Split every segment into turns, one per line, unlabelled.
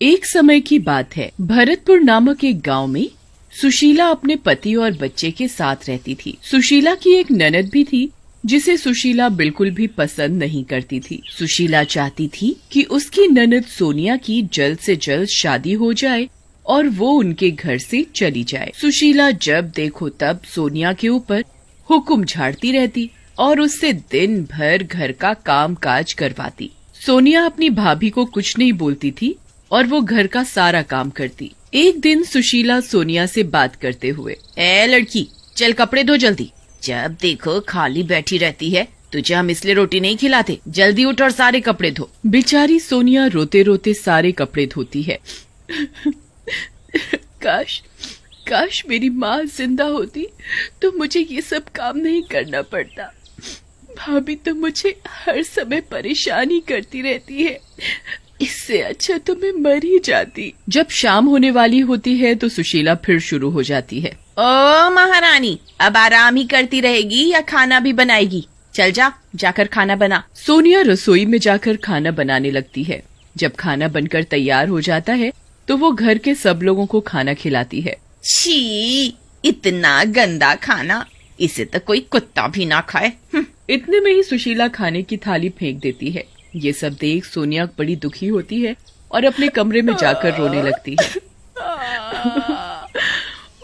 एक समय की बात है, भरतपुर नामक एक गांव में सुशीला अपने पति और बच्चे के साथ रहती थी। सुशीला की एक ननद भी थी जिसे सुशीला बिल्कुल भी पसंद नहीं करती थी। सुशीला चाहती थी कि उसकी ननद सोनिया की जल्द से जल्द शादी हो जाए और वो उनके घर से चली जाए। सुशीला जब देखो तब सोनिया के ऊपर हुक्म झाड़ती रहती और उससे दिन भर घर का काम काज करवाती। सोनिया अपनी भाभी को कुछ नहीं बोलती थी और वो घर का सारा काम करती। एक दिन सुशीला सोनिया से बात करते हुए, ए लड़की, चल कपड़े धो जल्दी। जब देखो खाली बैठी रहती है, तुझे हम इसलिए रोटी नहीं खिलाते, जल्दी उठ और सारे कपड़े धो। बेचारी सोनिया रोते रोते सारे कपड़े धोती है। काश मेरी माँ जिंदा होती तो मुझे ये सब काम नहीं करना पड़ता। भाभी तो मुझे हर समय परेशान ही करती रहती है, इससे अच्छा तो मैं मर ही जाती। जब शाम होने वाली होती है तो सुशीला फिर शुरू हो जाती है। ओ महारानी, अब आराम ही करती रहेगी या खाना भी बनाएगी? चल जाकर खाना बना। सोनिया रसोई में जाकर खाना बनाने लगती है। जब खाना बनकर तैयार हो जाता है तो वो घर के सब लोगों को खाना खिलाती है। छी, इतना गंदा खाना, इसे तो कोई कुत्ता भी ना खाए। इतने में ही सुशीला खाने की थाली फेंक देती है। ये सब देख सोनिया बड़ी दुखी होती है और अपने कमरे में जाकर रोने लगती है।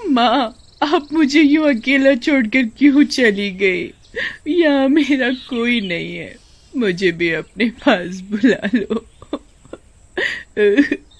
माँ, आप मुझे यूँ अकेला छोड़कर क्यों चली गई? यहाँ मेरा कोई नहीं है, मुझे भी अपने पास बुला लो।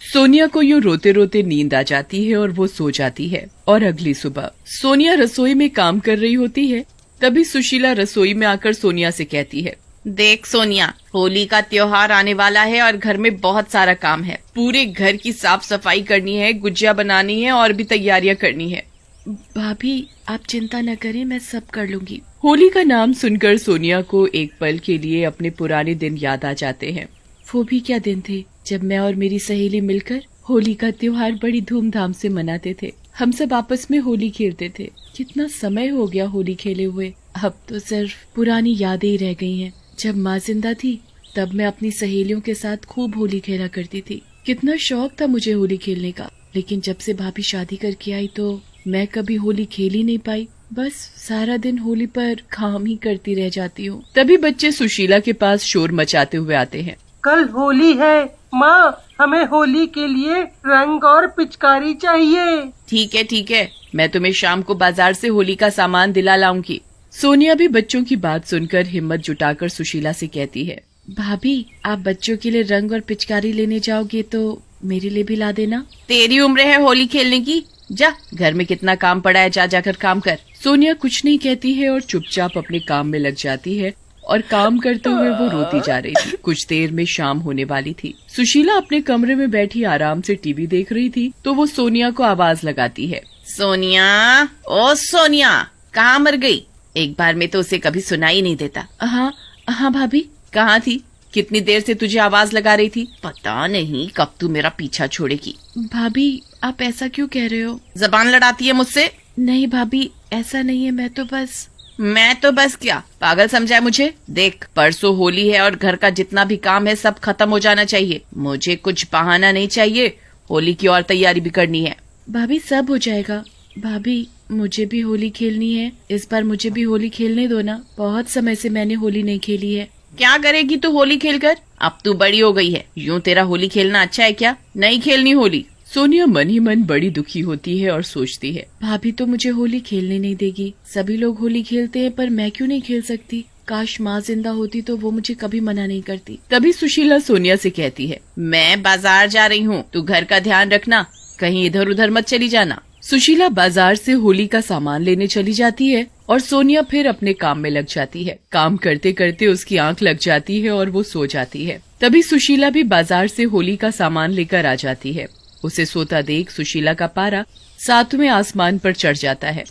सोनिया को यूँ रोते रोते नींद आ जाती है और वो सो जाती है। और अगली सुबह सोनिया रसोई में काम कर रही होती है। तभी सुशीला रसोई में आकर सोनिया से कहती है, देख सोनिया, होली का त्योहार आने वाला है और घर में बहुत सारा काम है। पूरे घर की साफ सफाई करनी है, गुजिया बनानी है और भी तैयारियां करनी है। भाभी, आप चिंता न करें, मैं सब कर लूंगी। होली का नाम सुनकर सोनिया को एक पल के लिए अपने पुराने दिन याद आ जाते हैं। वो भी क्या दिन थे जब मैं और मेरी सहेली मिलकर होली का त्योहार बड़ी धूमधाम से मनाते थे। हम सब आपस में होली खेलते थे। कितना समय हो गया होली खेले हुए, अब तो सिर्फ पुरानी यादें ही रह गई हैं। जब माँ जिंदा थी तब मैं अपनी सहेलियों के साथ खूब होली खेला करती थी। कितना शौक था मुझे होली खेलने का, लेकिन जब से भाभी शादी करके आई तो मैं कभी होली खेल ही नहीं पाई। बस सारा दिन होली पर काम ही करती रह जाती हूँ। तभी बच्चे सुशीला के पास शोर मचाते हुए आते हैं।
कल होली है माँ, हमें होली के लिए रंग और पिचकारी चाहिए।
ठीक है, मैं तुम्हें शाम को बाजार से होली का सामान दिला लाऊंगी। सोनिया भी बच्चों की बात सुनकर हिम्मत जुटाकर सुशीला से कहती है, भाभी, आप बच्चों के लिए रंग और पिचकारी लेने जाओगे तो मेरे लिए भी ला देना। तेरी उम्र है होली खेलने की, जा, घर में कितना काम पड़ा है, जाकर काम कर। सोनिया कुछ नहीं कहती है और चुपचाप अपने काम में लग जाती है और काम करते हुए वो रोती जा रही थी। कुछ देर में शाम होने वाली थी। सुशीला अपने कमरे में बैठी आराम से टीवी देख रही थी तो वो सोनिया को आवाज लगाती है, सोनिया, ओ सोनिया, कहाँ मर गई? एक बार में तो उसे कभी सुनाई नहीं देता। हाँ भाभी। कहाँ थी? कितनी देर से तुझे आवाज लगा रही थी, पता नहीं कब तू मेरा पीछा छोड़ेगी। भाभी, आप ऐसा क्यों कह रहे हो? जबान लड़ाती है मुझसे। नहीं भाभी, ऐसा नहीं है, मैं तो बस क्या पागल समझा है मुझे? देख, परसों होली है और घर का जितना भी काम है सब खत्म हो जाना चाहिए। मुझे कुछ बहाना नहीं चाहिए, होली की और तैयारी भी करनी है। भाभी, सब हो जाएगा। भाभी, मुझे भी होली खेलनी है, इस बार मुझे भी होली खेलने दो ना। बहुत समय से मैंने होली नहीं खेली है। क्या करेगी तू होली खेलकर? अब तू बड़ी हो गई है, यूँ तेरा होली खेलना अच्छा है क्या? नहीं खेलनी होली। सोनिया मन ही मन बड़ी दुखी होती है और सोचती है, भाभी तो मुझे होली खेलने नहीं देगी। सभी लोग होली खेलते हैं पर मैं क्यों नहीं खेल सकती? काश माँ जिंदा होती तो वो मुझे कभी मना नहीं करती। तभी सुशीला सोनिया से कहती है, मैं बाजार जा रही हूँ, तू घर का ध्यान रखना, कहीं इधर उधर मत चली जाना। सुशीला बाजार से होली का सामान लेने चली जाती है और सोनिया फिर अपने काम में लग जाती है। काम करते करते उसकी आंख लग जाती है और वो सो जाती है। तभी सुशीला भी बाजार से होली का सामान लेकर आ जाती है। उसे सोता देख सुशीला का पारा 7वें आसमान पर चढ़ जाता है।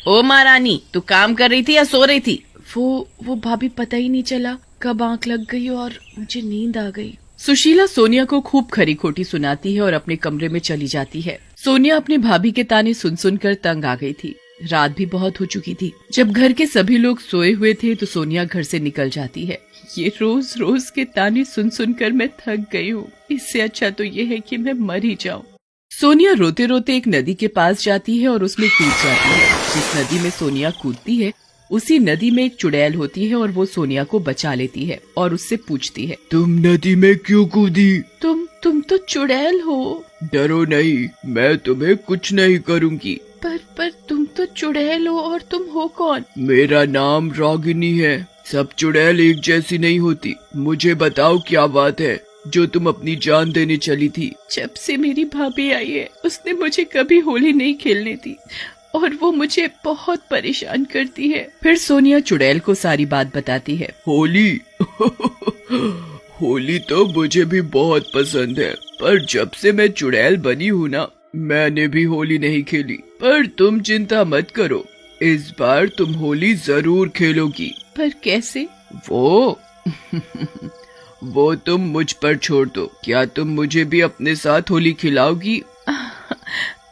ओ महारानी, तू काम कर रही थी या सो रही थी? वो भाभी, पता ही नहीं चला कब आंख लग गई और मुझे नींद आ गई। सुशीला सोनिया को खूब खरी खोटी सुनाती है और अपने कमरे में चली जाती है। सोनिया अपने भाभी के ताने सुन सुनकर तंग आ गई थी। रात भी बहुत हो चुकी थी। जब घर के सभी लोग सोए हुए थे तो सोनिया घर से निकल जाती है। ये रोज रोज के ताने सुन सुनकर मैं थक गई हूँ। इससे अच्छा तो ये है कि मैं मर ही जाऊँ। सोनिया रोते रोते एक नदी के पास जाती है और उसमें कूद जाती है। जिस नदी में सोनिया कूदती है उसी नदी में एक चुड़ैल होती है और वो सोनिया को बचा लेती है और उससे पूछती है,
तुम नदी में क्यों कूदी?
तुम तो चुड़ैल हो।
डरो नहीं, मैं तुम्हें कुछ नहीं करूँगी।
पर तुम तो चुड़ैल हो और तुम हो कौन?
मेरा नाम रागिनी है। सब चुड़ैल एक जैसी नहीं होती। मुझे बताओ क्या बात है जो तुम अपनी जान देने चली थी?
जब से मेरी भाभी आई है उसने मुझे कभी होली नहीं खेलने दी और वो मुझे बहुत परेशान करती है। फिर सोनिया चुड़ैल को सारी बात बताती है।
होली होली तो मुझे भी बहुत पसंद है, पर जब से मैं चुड़ैल बनी हूँ ना, मैंने भी होली नहीं खेली। पर तुम चिंता मत करो, इस बार तुम होली जरूर खेलोगी।
पर कैसे?
वो तुम मुझ पर छोड़ दो। क्या तुम मुझे भी अपने साथ होली खिलाओगी?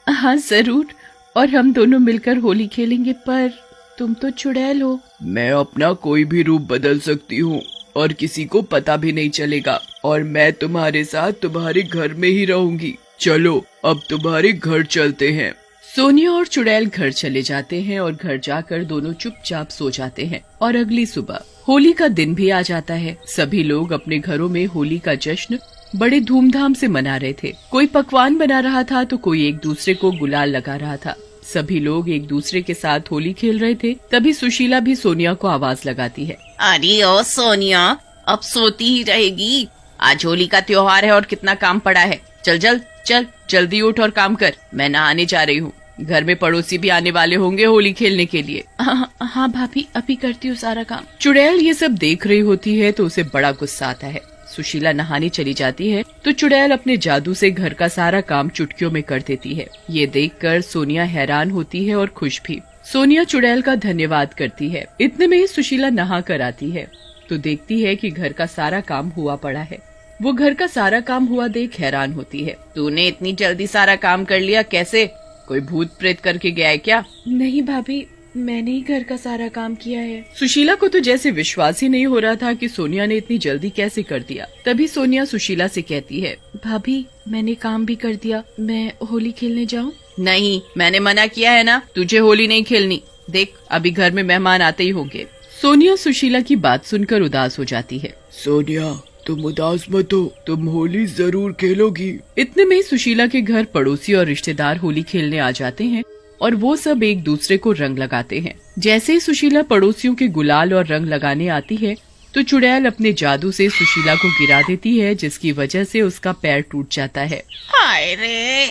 हाँ जरूर, और हम दोनों मिलकर होली खेलेंगे। पर तुम तो चुड़ैल हो।
मैं अपना कोई भी रूप बदल सकती हूँ और किसी को पता भी नहीं चलेगा, और मैं तुम्हारे साथ तुम्हारे घर में ही रहूंगी। चलो अब तुम्हारे घर चलते हैं।
सोनिया और चुड़ैल घर चले जाते हैं और घर जाकर दोनों चुपचाप सो जाते हैं। और अगली सुबह होली का दिन भी आ जाता है। सभी लोग अपने घरों में होली का जश्न बड़े धूमधाम से मना रहे थे। कोई पकवान बना रहा था तो कोई एक दूसरे को गुलाल लगा रहा था। सभी लोग एक दूसरे के साथ होली खेल रहे थे। तभी सुशीला भी सोनिया को आवाज लगाती है।
अरे ओ सोनिया, अब सोती ही रहेगी? आज होली का त्योहार है और कितना काम पड़ा है। चल जल्दी उठ और काम कर। मैं नहाने जा रही हूँ। घर में पड़ोसी भी आने वाले होंगे होली खेलने के लिए।
हाँ भाभी, अभी करती हूँ सारा काम। चुड़ैल ये सब देख रही होती है तो उसे बड़ा गुस्सा आता है। सुशीला नहाने चली जाती है तो चुड़ैल अपने जादू से घर का सारा काम चुटकियों में कर देती है। ये देखकर सोनिया हैरान होती है और खुश भी। सोनिया चुड़ैल का धन्यवाद करती है। इतने में ही सुशीला नहा कर आती है तो देखती है कि घर का सारा काम हुआ पड़ा है। वो घर का सारा काम हुआ देख हैरान होती है।
तूने इतनी जल्दी सारा काम कर लिया कैसे? कोई भूत प्रेत करके गया है क्या?
नहीं भाभी, मैंने ही घर का सारा काम किया है। सुशीला को तो जैसे विश्वास ही नहीं हो रहा था कि सोनिया ने इतनी जल्दी कैसे कर दिया। तभी सोनिया सुशीला से कहती है, भाभी मैंने काम भी कर दिया, मैं होली खेलने जाऊँ?
नहीं, मैंने मना किया है ना, तुझे होली नहीं खेलनी। देख अभी घर में मेहमान आते ही होंगे।
सोनिया सुशीला की बात सुनकर उदास हो जाती है।
सोनिया तुम उदास मत हो, तुम होली जरूर खेलोगी।
इतने में ही सुशीला के घर पड़ोसी और रिश्तेदार होली खेलने आ जाते हैं और वो सब एक दूसरे को रंग लगाते हैं। जैसे ही सुशीला पड़ोसियों के गुलाल और रंग लगाने आती है तो चुड़ैल अपने जादू से सुशीला को गिरा देती है, जिसकी वजह से उसका पैर टूट जाता है।
हाय रे,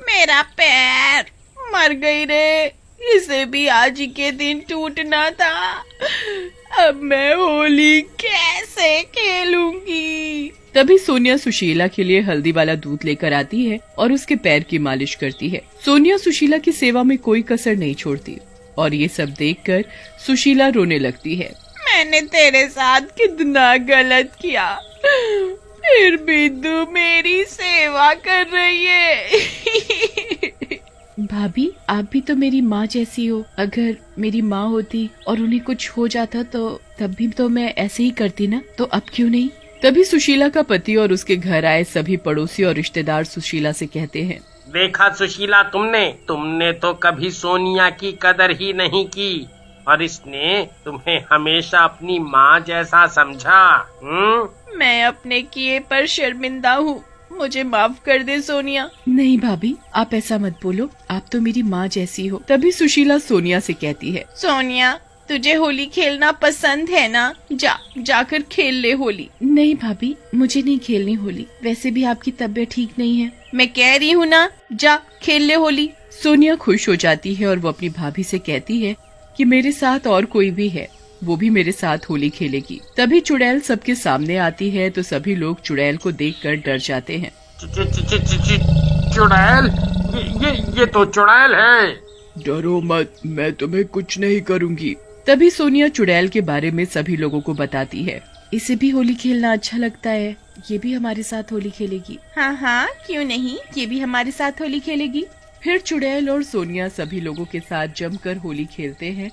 मेरा पैर, मर गई रे। इसे भी आज ही के दिन टूटना था। अब मैं होली कैसे खेलूंगी?
तभी सोनिया सुशीला के लिए हल्दी वाला दूध लेकर आती है और उसके पैर की मालिश करती है। सोनिया सुशीला की सेवा में कोई कसर नहीं छोड़ती और ये सब देखकर सुशीला रोने लगती है।
मैंने तेरे साथ कितना गलत किया, फिर भी तू मेरी सेवा कर रही है।
भाभी आप भी तो मेरी माँ जैसी हो। अगर मेरी माँ होती और उन्हें कुछ हो जाता तो तब भी तो मैं ऐसे ही करती ना, तो अब क्यों नहीं? तभी सुशीला का पति और उसके घर आए सभी पड़ोसी और रिश्तेदार सुशीला से कहते हैं,
देखा सुशीला, तुमने तो कभी सोनिया की कदर ही नहीं की और इसने तुम्हें हमेशा अपनी माँ जैसा समझा।
मैं अपने किए पर शर्मिंदा हूँ, मुझे माफ कर दे सोनिया।
नहीं भाभी आप ऐसा मत बोलो, आप तो मेरी माँ जैसी हो। तभी सुशीला सोनिया से कहती है,
सोनिया तुझे होली खेलना पसंद है ना? जाकर खेल ले होली।
नहीं भाभी मुझे नहीं खेलनी होली, वैसे भी आपकी तबीयत ठीक नहीं है।
मैं कह रही हूँ ना, जा खेल ले होली।
सोनिया खुश हो जाती है और वो अपनी भाभी से कहती है कि मेरे साथ और कोई भी है, वो भी मेरे साथ होली खेलेगी। तभी चुड़ैल सबके सामने आती है तो सभी लोग चुड़ैल को देखकर डर जाते हैं।
चुड़ैल? ये तो चुड़ैल है।
डरो मत, मैं तुम्हें कुछ नहीं करूँगी।
तभी सोनिया चुड़ैल के बारे में सभी लोगों को बताती है। इसे भी होली खेलना अच्छा लगता है, ये भी हमारे साथ होली खेलेगी।
हाँ, क्यों नहीं, ये भी हमारे साथ होली खेलेगी।
फिर चुड़ैल और सोनिया सभी लोगों के साथ जमकर होली खेलते हैं